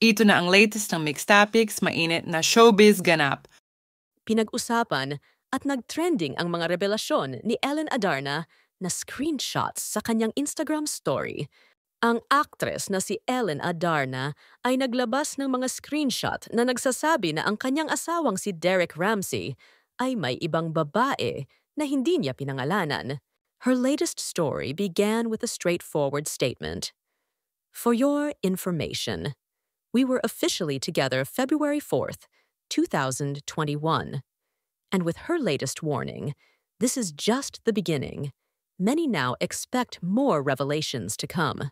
Ito na ang latest ng Mixed Topics, mainit na showbiz ganap. Pinag-usapan at nag-trending ang mga revelasyon ni Ellen Adarna na screenshots sa kanyang Instagram story. Ang actress na si Ellen Adarna ay naglabas ng mga screenshot na nagsasabi na ang kanyang asawang si Derek Ramsey ay may ibang babae na hindi niya pinangalanan. Her latest story began with a straightforward statement. For your information, we were officially together February 4th, 2021. And with her latest warning, this is just the beginning. Many now expect more revelations to come.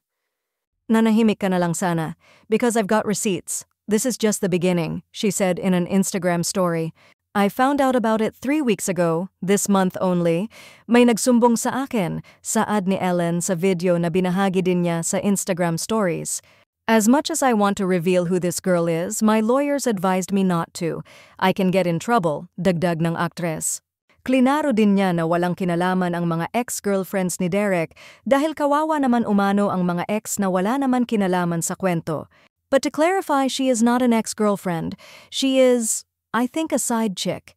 Nanahimik ka na lang sana, because I've got receipts. This is just the beginning, she said in an Instagram story. I found out about it 3 weeks ago, this month only. May nagsumbong sa akin, saad ni Ellen sa video na binahagi din niya sa Instagram stories. As much as I want to reveal who this girl is, my lawyers advised me not to. I can get in trouble, dagdag ng aktres. Klinaro din niya na walang kinalaman ang mga ex-girlfriends ni Derek dahil kawawa naman umano ang mga ex na wala naman kinalaman sa kwento. But to clarify, she is not an ex-girlfriend. She is, I think, a side chick.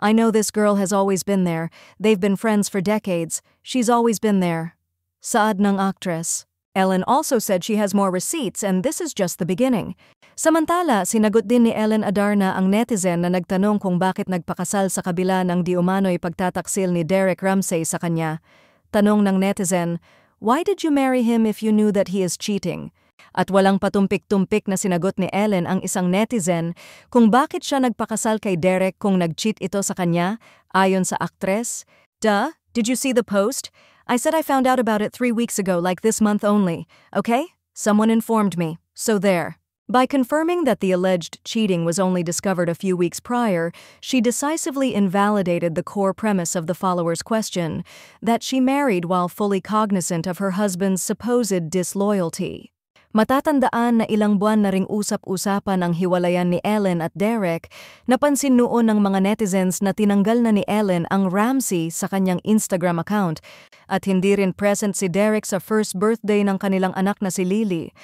I know this girl has always been there. They've been friends for decades. She's always been there. Saad ng aktres. Ellen also said she has more receipts and this is just the beginning. Samantala, sinagot din ni Ellen Adarna ang netizen na nagtanong kung bakit nagpakasal sa kabila ng di umano'y pagtataksil ni Derek Ramsey sa kanya. Tanong ng netizen, why did you marry him if you knew that he is cheating? At walang patumpik-tumpik na sinagot ni Ellen ang isang netizen kung bakit siya nagpakasal kay Derek kung nag-cheat ito sa kanya, ayon sa aktres. Duh, did you see the post? I said I found out about it 3 weeks ago, like this month only. Okay? Someone informed me. So there. By confirming that the alleged cheating was only discovered a few weeks prior, she decisively invalidated the core premise of the follower's question, that she married while fully cognizant of her husband's supposed disloyalty. Matatandaan na ilang buwan na ring usap-usapan ang hiwalayan ni Ellen at Derek, napansin noon ng mga netizens na tinanggal na ni Ellen ang Ramsey sa kanyang Instagram account at hindi rin present si Derek sa first birthday ng kanilang anak na si Lily.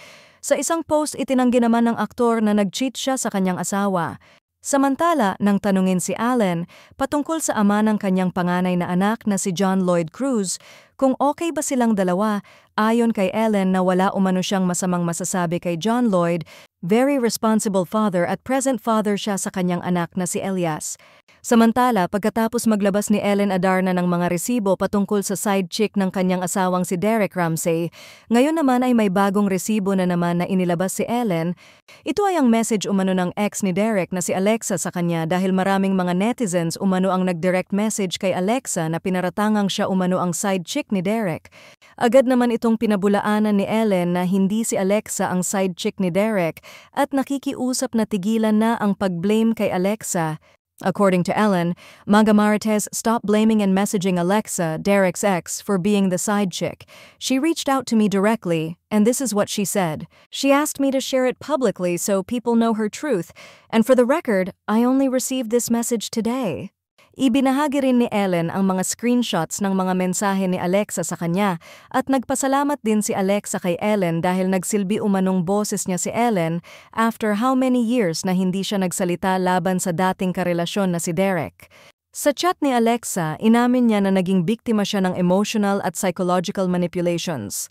Sa isang post, itinanggi naman ng aktor na nag-cheat siya sa kanyang asawa. Samantala, nang tanungin si Allen patungkol sa ama ng kanyang panganay na anak na si John Lloyd Cruz kung okay ba silang dalawa, ayon kay Ellen na wala umano siyang masamang masasabi kay John Lloyd, very responsible father at present father siya sa kanyang anak na si Elias. Samantala, pagkatapos maglabas ni Ellen Adarna ng mga resibo patungkol sa side chick ng kanyang asawang si Derek Ramsey, ngayon naman ay may bagong resibo na naman na inilabas si Ellen. Ito ay ang message umano ng ex ni Derek na si Alexa sa kanya dahil maraming mga netizens umano ang nag-direct message kay Alexa na pinaratangang siya umano ang side chick ni Derek. Agad naman itong pinabulaanan ni Ellen na hindi si Alexa ang side chick ni Derek at nakikiusap na tigilan na ang pag-blame kay Alexa. According to Ellen, Maga Marites stopped blaming and messaging Alexa, Derek's ex, for being the side chick. She reached out to me directly, and this is what she said. She asked me to share it publicly so people know her truth, and for the record, I only received this message today. Ibinahagi rin ni Ellen ang mga screenshots ng mga mensahe ni Alexa sa kanya at nagpasalamat din si Alexa kay Ellen dahil nagsilbi umanong boses niya si Ellen after how many years na hindi siya nagsalita laban sa dating karelasyon na si Derek. Sa chat ni Alexa, inamin niya na naging biktima siya ng emotional at psychological manipulations.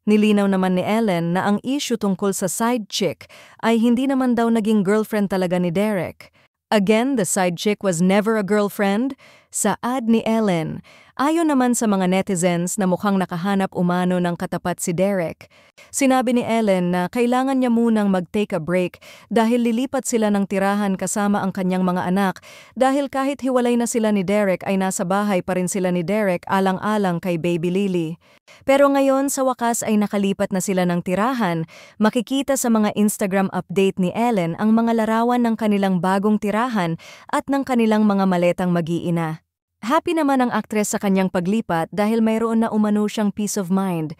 Nilinaw naman ni Ellen na ang issue tungkol sa side chick ay hindi naman daw naging girlfriend talaga ni Derek. Again, the side chick was never a girlfriend, saad ni Ellen. Ayon naman sa mga netizens na mukhang nakahanap umano ng katapat si Derek. Sinabi ni Ellen na kailangan niya munang mag-take a break dahil lilipat sila ng tirahan kasama ang kanyang mga anak dahil kahit hiwalay na sila ni Derek ay nasa bahay pa rin sila ni Derek alang-alang kay baby Lily. Pero ngayon sa wakas ay nakalipat na sila ng tirahan, makikita sa mga Instagram update ni Ellen ang mga larawan ng kanilang bagong tirahan at ng kanilang mga maletang mag-iina. Happy naman ang aktres sa kanyang paglipat dahil mayroon na umano siyang peace of mind.